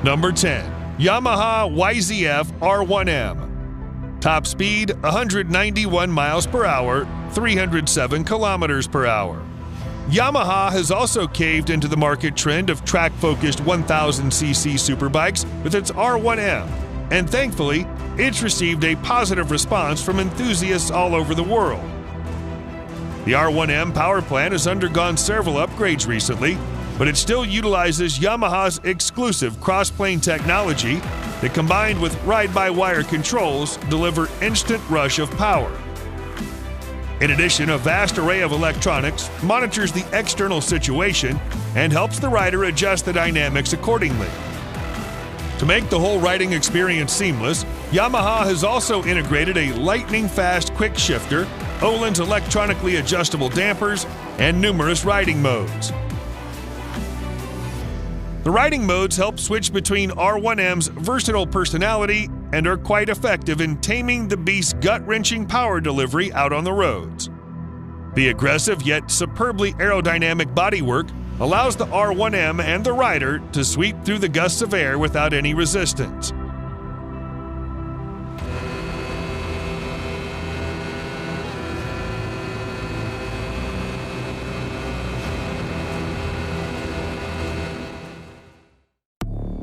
Number 10. Yamaha YZF R1M. Top speed 191 miles per hour, 307 kilometers per hour. Yamaha has also caved into the market trend of track-focused 1000cc superbikes with its R1M, and thankfully, it's received a positive response from enthusiasts all over the world. The R1M power plant has undergone several upgrades recently, but it still utilizes Yamaha's exclusive cross-plane technology that, combined with ride-by-wire controls, deliver instant rush of power. In addition, a vast array of electronics monitors the external situation and helps the rider adjust the dynamics accordingly. To make the whole riding experience seamless, Yamaha has also integrated a lightning-fast quick shifter, Öhlins electronically adjustable dampers, and numerous riding modes. The riding modes help switch between R1M's versatile personality and are quite effective in taming the beast's gut-wrenching power delivery out on the roads. The aggressive yet superbly aerodynamic bodywork allows the R1M and the rider to sweep through the gusts of air without any resistance.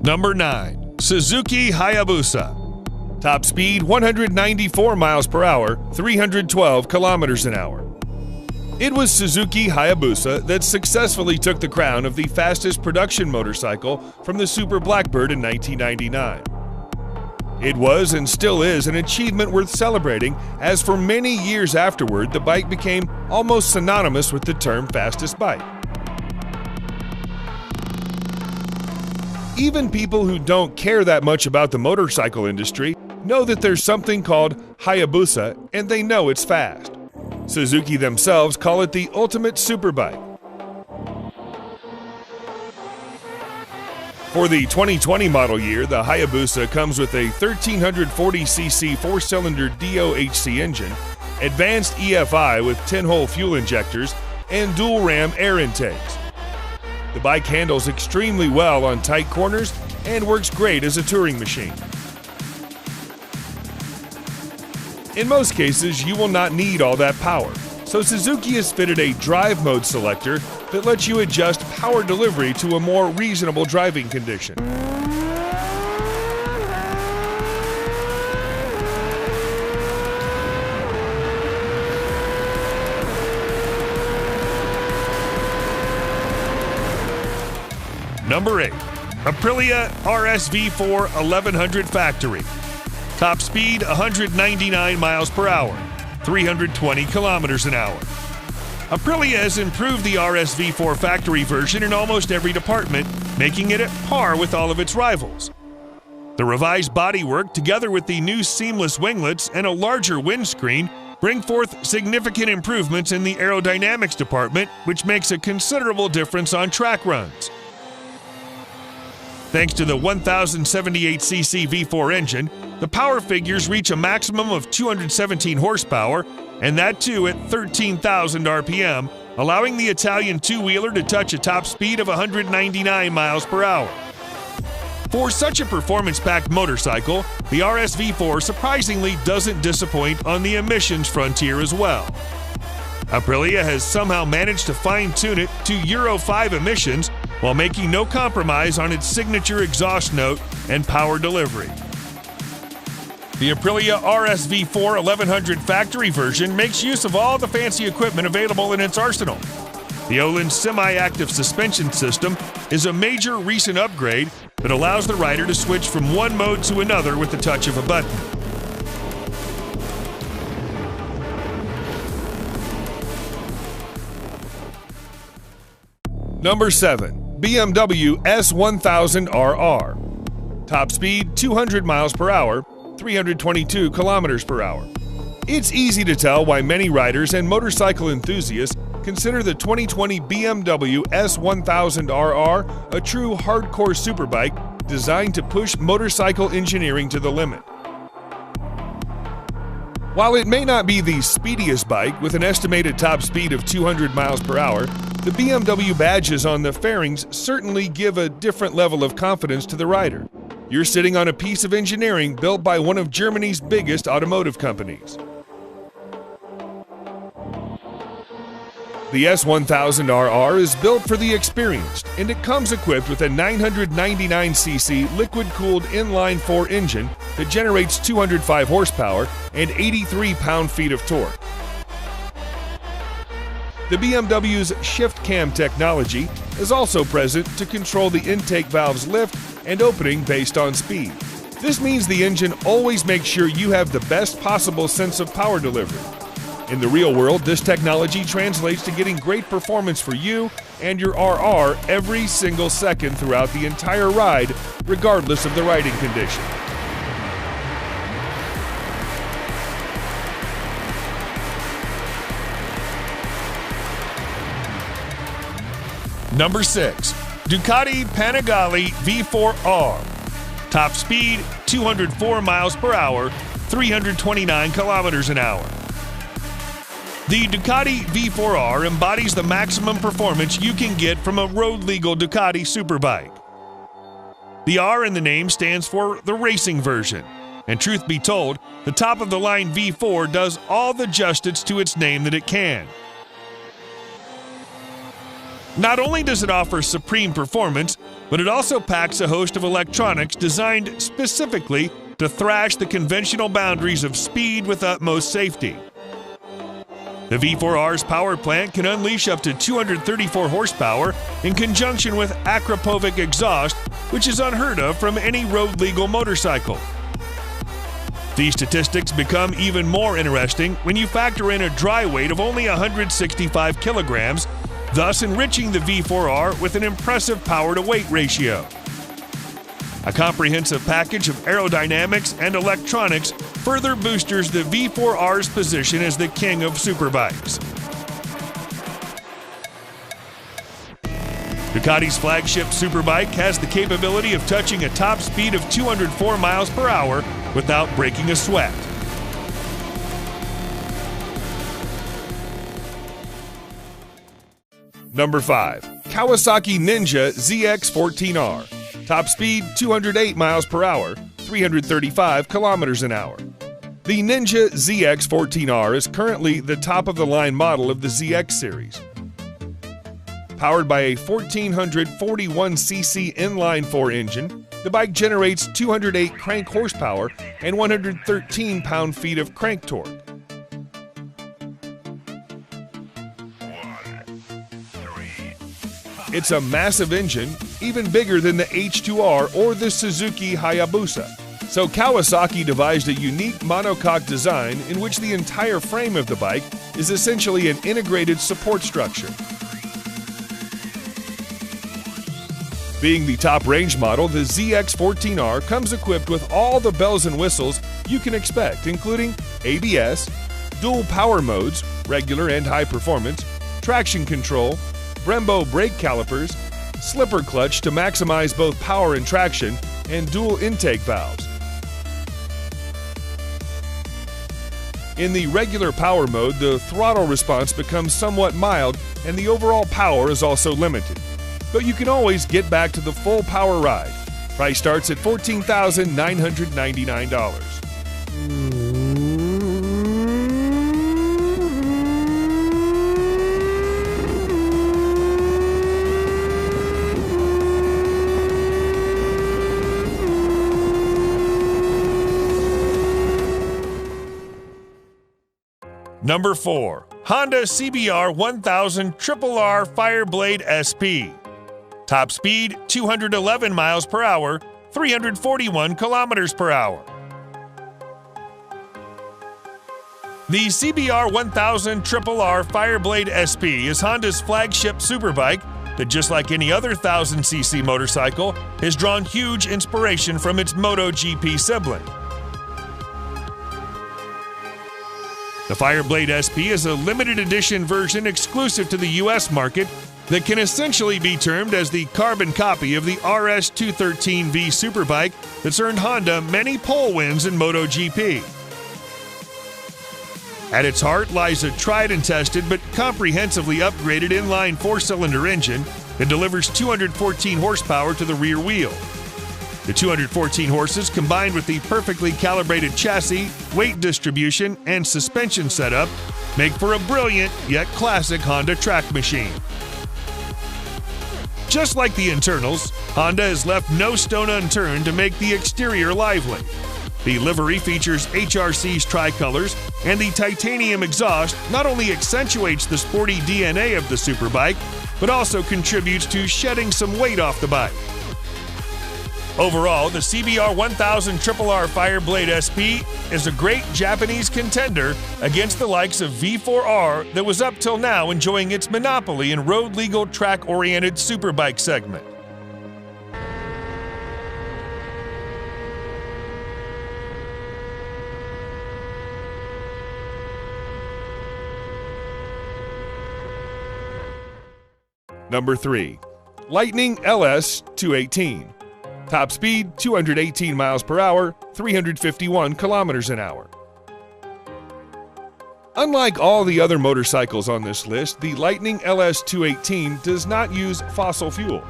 Number 9. Suzuki Hayabusa. Top speed 194 miles per hour, 312 kilometers an hour. It was Suzuki Hayabusa that successfully took the crown of the fastest production motorcycle from the Super Blackbird in 1999. It was and still is an achievement worth celebrating, as for many years afterward, the bike became almost synonymous with the term fastest bike. Even people who don't care that much about the motorcycle industry know that there's something called Hayabusa, and they know it's fast. Suzuki themselves call it the ultimate superbike. For the 2020 model year, the Hayabusa comes with a 1340cc four-cylinder DOHC engine, advanced EFI with 10-hole fuel injectors, and dual-ram air intakes. The bike handles extremely well on tight corners and works great as a touring machine. In most cases, you will not need all that power, so Suzuki has fitted a drive mode selector that lets you adjust power delivery to a more reasonable driving condition. Number 8. Aprilia RSV4 1100 Factory. Top speed 199 miles per hour, 320 kilometers an hour. Aprilia has improved the RSV4 factory version in almost every department, making it at par with all of its rivals. The revised bodywork, together with the new seamless winglets and a larger windscreen, bring forth significant improvements in the aerodynamics department, which makes a considerable difference on track runs. Thanks to the 1078cc V4 engine, the power figures reach a maximum of 217 horsepower, and that too at 13,000 RPM, allowing the Italian two-wheeler to touch a top speed of 199 miles per hour. For such a performance-packed motorcycle, the RSV4 surprisingly doesn't disappoint on the emissions frontier as well. Aprilia has somehow managed to fine-tune it to Euro 5 emissions while making no compromise on its signature exhaust note and power delivery. The Aprilia RSV4 1100 factory version makes use of all the fancy equipment available in its arsenal. The Öhlins semi-active suspension system is a major recent upgrade that allows the rider to switch from one mode to another with the touch of a button. Number 7. BMW S1000RR. Top speed 200 miles per hour, 322 kilometers per hour. It's easy to tell why many riders and motorcycle enthusiasts consider the 2020 BMW S1000RR a true hardcore superbike designed to push motorcycle engineering to the limit. While it may not be the speediest bike with an estimated top speed of 200 miles per hour, The BMW badges on the fairings certainly give a different level of confidence to the rider. You're sitting on a piece of engineering built by one of Germany's biggest automotive companies. The S1000RR is built for the experienced, and it comes equipped with a 999cc liquid-cooled inline-4 engine that generates 205 horsepower and 83 pound-feet of torque. The BMW's shift cam technology is also present to control the intake valve's lift and opening based on speed. This means the engine always makes sure you have the best possible sense of power delivery. In the real world, this technology translates to getting great performance for you and your RR every single second throughout the entire ride, regardless of the riding condition. Number 6. Ducati Panigale V4R. Top speed 204 miles per hour, 329 kilometers an hour. The Ducati V4R embodies the maximum performance you can get from a road-legal Ducati Superbike. The R in the name stands for the racing version, and truth be told, the top-of-the-line V4 does all the justice to its name that it can. Not only does it offer supreme performance, but it also packs a host of electronics designed specifically to thrash the conventional boundaries of speed with utmost safety. The V4R's power plant can unleash up to 234 horsepower in conjunction with Akrapovic exhaust, which is unheard of from any road-legal motorcycle. These statistics become even more interesting when you factor in a dry weight of only 165 kilograms, thus enriching the V4R with an impressive power-to-weight ratio. A comprehensive package of aerodynamics and electronics further boosters the V4R's position as the king of superbikes. Ducati's flagship superbike has the capability of touching a top speed of 204 miles per hour without breaking a sweat. Number 5. Kawasaki Ninja ZX14R. Top speed 208 miles per hour, 335 kilometers an hour. The Ninja ZX14R is currently the top-of-the-line model of the ZX series. Powered by a 1441cc inline-4 engine, the bike generates 208 crank horsepower and 113 pound-feet of crank torque. It's a massive engine, even bigger than the H2R or the Suzuki Hayabusa. So Kawasaki devised a unique monocoque design in which the entire frame of the bike is essentially an integrated support structure. Being the top range model, the ZX14R comes equipped with all the bells and whistles you can expect, including ABS, dual power modes, regular and high performance, traction control, Brembo brake calipers, slipper clutch to maximize both power and traction, and dual intake valves. In the regular power mode, the throttle response becomes somewhat mild and the overall power is also limited. But you can always get back to the full power ride. Price starts at $14,999. Number 4. Honda CBR 1000 RRR Fireblade SP. Top speed 211 miles per hour, 341 kilometers per hour. The CBR 1000 RRR Fireblade SP is Honda's flagship superbike that, just like any other 1000cc motorcycle, has drawn huge inspiration from its MotoGP sibling. The Fireblade SP is a limited edition version exclusive to the US market that can essentially be termed as the carbon copy of the RS213V Superbike that's earned Honda many pole wins in MotoGP. At its heart lies a tried and tested but comprehensively upgraded inline four-cylinder engine that delivers 214 horsepower to the rear wheel. The 214 horses, combined with the perfectly calibrated chassis, weight distribution, and suspension setup, make for a brilliant yet classic Honda track machine. Just like the internals, Honda has left no stone unturned to make the exterior lively. The livery features HRC's tricolors, and the titanium exhaust not only accentuates the sporty DNA of the Superbike, but also contributes to shedding some weight off the bike. Overall, the CBR 1000 RRR Fireblade SP is a great Japanese contender against the likes of V4R that was up till now enjoying its monopoly in road-legal track-oriented Superbike segment. Number 3. Lightning LS 218. Top speed 218 miles per hour, 351 kilometers an hour. Unlike all the other motorcycles on this list, the Lightning LS 218 does not use fossil fuel.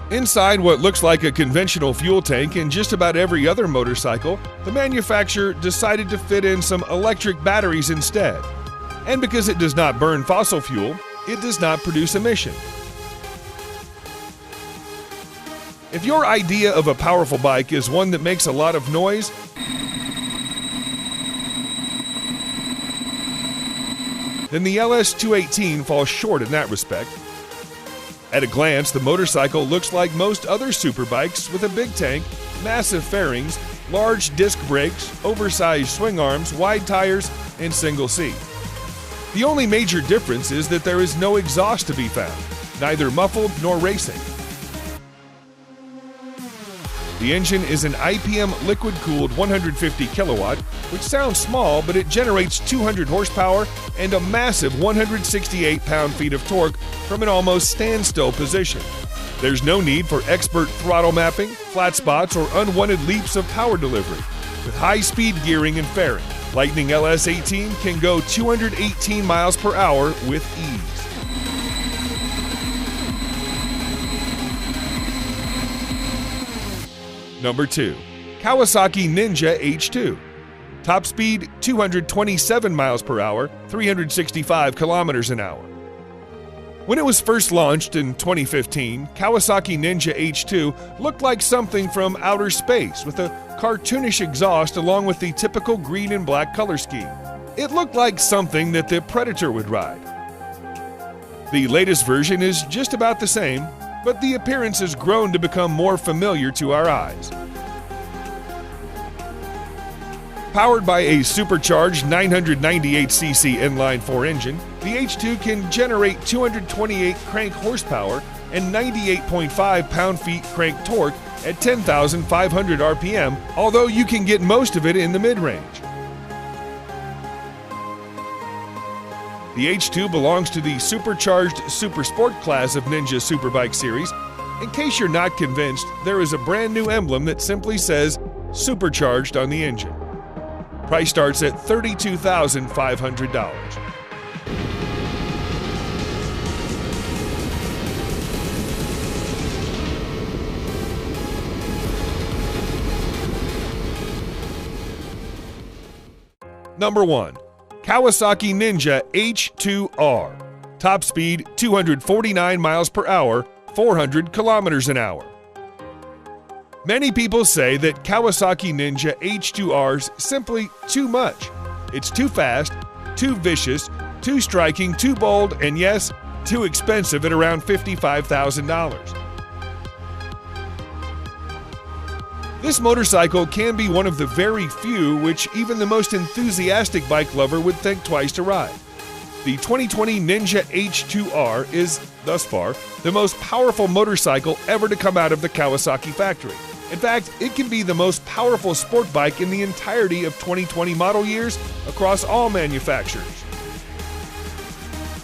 Inside what looks like a conventional fuel tank in just about every other motorcycle, the manufacturer decided to fit in some electric batteries instead. And because it does not burn fossil fuel, it does not produce emission. If your idea of a powerful bike is one that makes a lot of noise, then the LS 218 falls short in that respect. At a glance, the motorcycle looks like most other superbikes with a big tank, massive fairings, large disc brakes, oversized swing arms, wide tires, and single seat. The only major difference is that there is no exhaust to be found, neither muffled nor racing. The engine is an IPM liquid-cooled 150 kilowatt, which sounds small, but it generates 200 horsepower and a massive 168 pound-feet of torque from an almost standstill position. There's no need for expert throttle mapping, flat spots, or unwanted leaps of power delivery. With high-speed gearing and fairing, Lightning LS 18 can go 218 miles per hour with ease. Number 2. Kawasaki Ninja H2. Top speed 227 miles per hour, 365 kilometers an hour. When it was first launched in 2015, Kawasaki Ninja H2 looked like something from outer space with a cartoonish exhaust along with the typical green and black color scheme. It looked like something that the Predator would ride. The latest version is just about the same, but the appearance has grown to become more familiar to our eyes. Powered by a supercharged 998cc inline-4 engine, the H2 can generate 228 crank horsepower and 98.5 pound-feet crank torque at 10,500 RPM, although you can get most of it in the mid-range. The H2 belongs to the supercharged Super Sport class of Ninja Superbike series. In case you're not convinced, there is a brand new emblem that simply says Supercharged on the engine. Price starts at $32,500. Number 1. Kawasaki Ninja H2R. Top speed 249 miles per hour, 400 kilometers an hour. Many people say that Kawasaki Ninja H2R's simply too much. It's too fast, too vicious, too striking, too bold, and yes, too expensive at around $55,000. This motorcycle can be one of the very few which even the most enthusiastic bike lover would think twice to ride. The 2020 Ninja H2R is, thus far, the most powerful motorcycle ever to come out of the Kawasaki factory. In fact, it can be the most powerful sport bike in the entirety of 2020 model years across all manufacturers.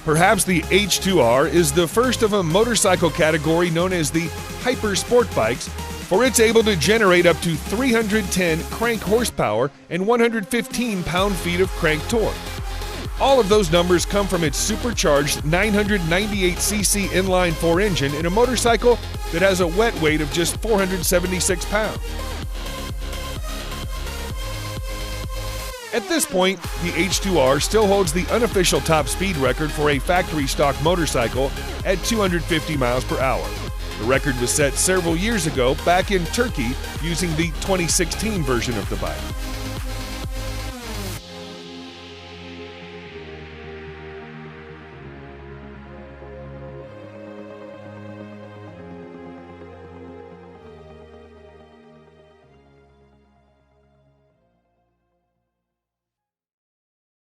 Perhaps the H2R is the first of a motorcycle category known as the Hyper Sport Bikes, for it's able to generate up to 310 crank horsepower and 115 pound-feet of crank torque. All of those numbers come from its supercharged 998cc inline-4 engine in a motorcycle that has a wet weight of just 476 pounds. At this point, the H2R still holds the unofficial top speed record for a factory-stock motorcycle at 250 miles per hour. The record was set several years ago back in Turkey using the 2016 version of the bike.